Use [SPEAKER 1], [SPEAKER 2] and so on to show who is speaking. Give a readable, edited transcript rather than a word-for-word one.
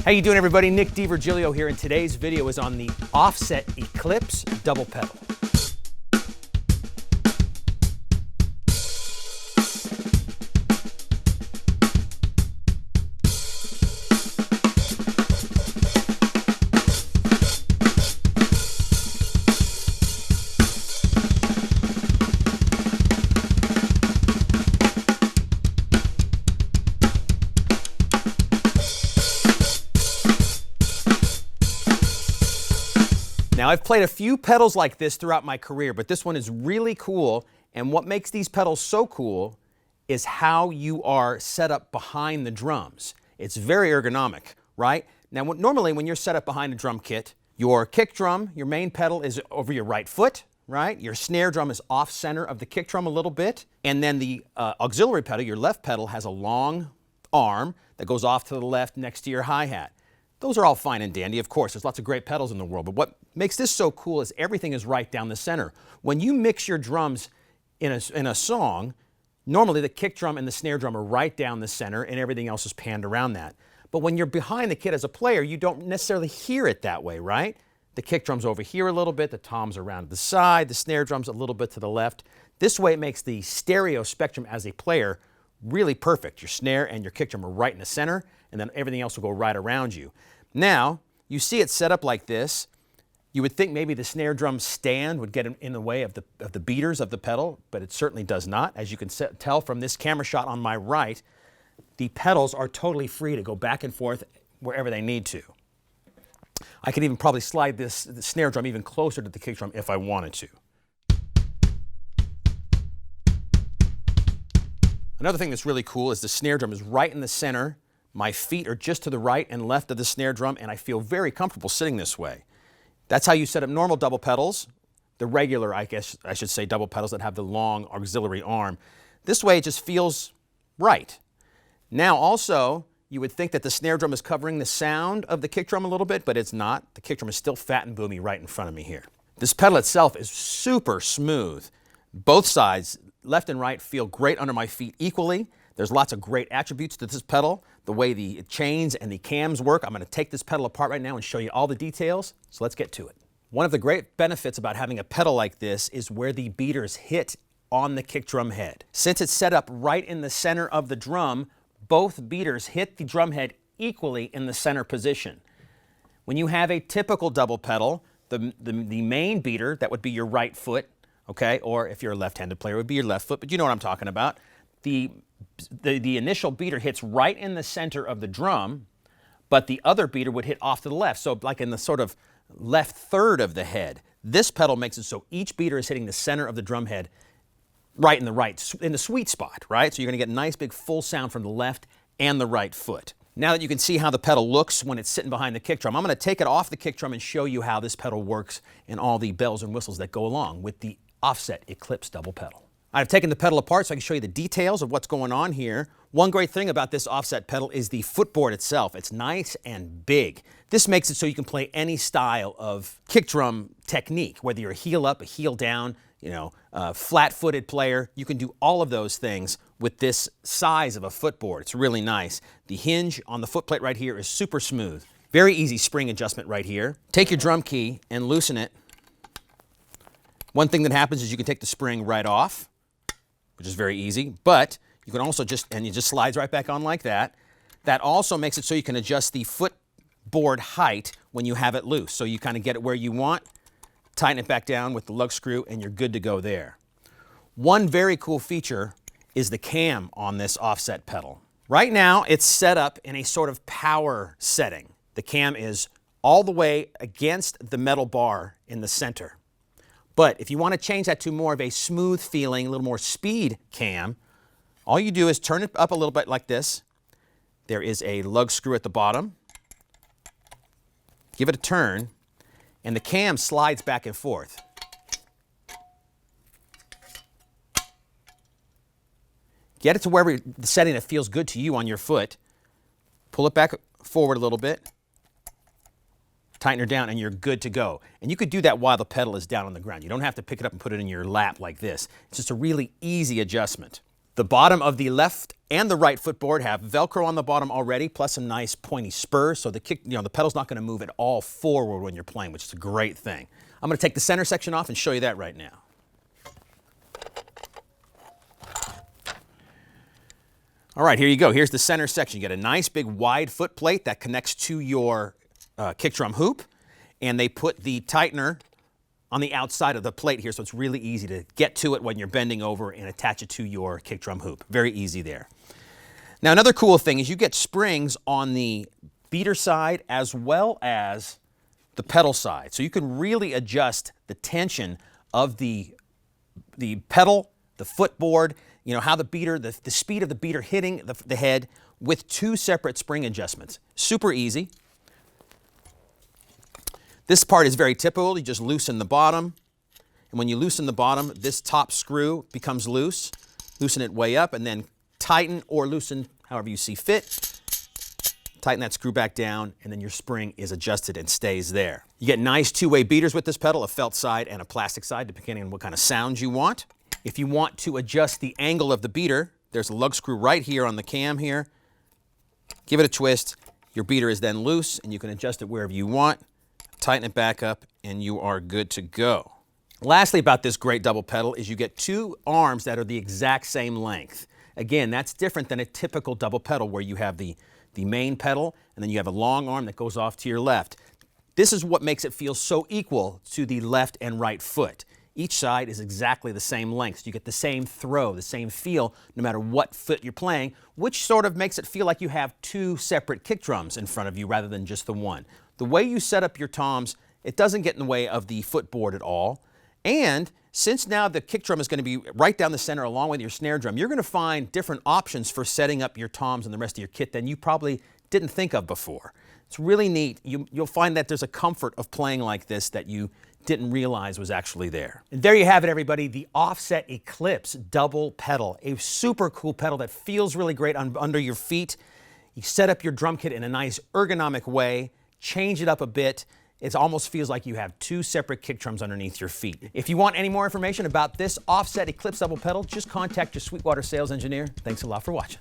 [SPEAKER 1] How you doing, everybody? Nick DiVirgilio here, and today's video is on the OffSet Eclipse double pedal. Now, I've played a few pedals like this throughout my career, but this one is really cool, and what makes these pedals so cool is how you are set up behind the drums. It's very ergonomic, right? Now, normally when you're set up behind a drum kit, your kick drum, your main pedal, is over your right foot, right? Your snare drum is off center of the kick drum a little bit, and then the auxiliary pedal, your left pedal, has a long arm that goes off to the left next to your hi-hat. Those are all fine and dandy, of course. There's lots of great pedals in the world, but what makes this so cool is everything is right down the center. When you mix your drums in a song, normally the kick drum and the snare drum are right down the center and everything else is panned around that. But when you're behind the kit as a player, you don't necessarily hear it that way, right? The kick drum's over here a little bit, the toms around to the side, the snare drum's a little bit to the left. This way it makes the stereo spectrum as a player really perfect. Your snare and your kick drum are right in the center, and then everything else will go right around you. Now, you see it set up like this. You would think maybe the snare drum stand would get in the way of the beaters of the pedal, but it certainly does not. As you can tell from this camera shot on my right, the pedals are totally free to go back and forth wherever they need to. I could even probably slide the snare drum even closer to the kick drum if I wanted to. Another thing that's really cool is the snare drum is right in the center. My feet are just to the right and left of the snare drum, and I feel very comfortable sitting this way. That's how you set up normal double pedals, the regular, I guess I should say, double pedals that have the long auxiliary arm. This way it just feels right. Now also, you would think that the snare drum is covering the sound of the kick drum a little bit, but it's not. The kick drum is still fat and boomy right in front of me here. This pedal itself is super smooth. Both sides, left and right, feel great under my feet equally. There's lots of great attributes to this pedal, the way the chains and the cams work. I'm going to take this pedal apart right now and show you all the details, so let's get to it. One of the great benefits about having a pedal like this is where the beaters hit on the kick drum head. Since it's set up right in the center of the drum, both beaters hit the drum head equally in the center position. When you have a typical double pedal, the main beater, that would be your right foot, okay, or if you're a left-handed player, it would be your left foot, but you know what I'm talking about. The initial beater hits right in the center of the drum, but the other beater would hit off to the left, so like in the sort of left third of the head. This pedal makes it so each beater is hitting the center of the drum head right in the sweet spot, right? So you're going to get a nice big full sound from the left and the right foot. Now that you can see how the pedal looks when it's sitting behind the kick drum, I'm going to take it off the kick drum and show you how this pedal works and all the bells and whistles that go along with the OffSet Eclipse double pedal. I've taken the pedal apart so I can show you the details of what's going on here. One great thing about this OffSet pedal is the footboard itself. It's nice and big. This makes it so you can play any style of kick drum technique, whether you're a heel up, a heel down, flat-footed player. You can do all of those things with this size of a footboard. It's really nice. The hinge on the footplate right here is super smooth. Very easy spring adjustment right here. Take your drum key and loosen it. One thing that happens is you can take the spring right off, which is very easy, but you can also and it just slides right back on like that. That also makes it so you can adjust the footboard height when you have it loose. So you kind of get it where you want, tighten it back down with the lug screw, and you're good to go there. One very cool feature is the cam on this OffSet pedal. Right now, it's set up in a sort of power setting. The cam is all the way against the metal bar in the center. But if you want to change that to more of a smooth feeling, a little more speed cam, all you do is turn it up a little bit like this. There is a lug screw at the bottom. Give it a turn, and the cam slides back and forth. Get it to wherever the setting that feels good to you on your foot. Pull it back forward a little bit. Tighten her down, and you're good to go. And you could do that while the pedal is down on the ground. You don't have to pick it up and put it in your lap like this. It's just a really easy adjustment. The bottom of the left and the right footboard have Velcro on the bottom already, plus some nice pointy spurs, so the pedal's not going to move at all forward when you're playing, which is a great thing. I'm going to take the center section off and show you that right now. All right, here you go. Here's the center section. You get a nice big wide foot plate that connects to your kick drum hoop, and they put the tightener on the outside of the plate here, so it's really easy to get to it when you're bending over and attach it to your kick drum hoop. Very easy there. Now, another cool thing is you get springs on the beater side as well as the pedal side, so you can really adjust the tension of the pedal, the footboard, how the beater, the speed of the beater hitting the head with two separate spring adjustments. Super easy. This part is very typical. You just loosen the bottom, and when you loosen the bottom, this top screw becomes loose. Loosen it way up, and then tighten or loosen however you see fit. Tighten that screw back down, and then your spring is adjusted and stays there. You get nice two-way beaters with this pedal, a felt side and a plastic side, depending on what kind of sound you want. If you want to adjust the angle of the beater, there's a lug screw right here on the cam here. Give it a twist. Your beater is then loose, and you can adjust it wherever you want. Tighten it back up, and you are good to go. Lastly about this great double pedal is you get two arms that are the exact same length. Again, that's different than a typical double pedal where you have the main pedal, and then you have a long arm that goes off to your left. This is what makes it feel so equal to the left and right foot. Each side is exactly the same length. So you get the same throw, the same feel, no matter what foot you're playing, which sort of makes it feel like you have two separate kick drums in front of you rather than just the one. The way you set up your toms, it doesn't get in the way of the footboard at all. And since now the kick drum is going to be right down the center along with your snare drum, you're going to find different options for setting up your toms and the rest of your kit than you probably didn't think of before. It's really neat. You'll find that there's a comfort of playing like this that you didn't realize was actually there. And there you have it, everybody, the OffSet Eclipse double pedal. A super cool pedal that feels really great under your feet. You set up your drum kit in a nice ergonomic way, change it up a bit. It almost feels like you have two separate kick drums underneath your feet. If you want any more information about this OffSet Eclipse double pedal, just contact your Sweetwater sales engineer. Thanks a lot for watching.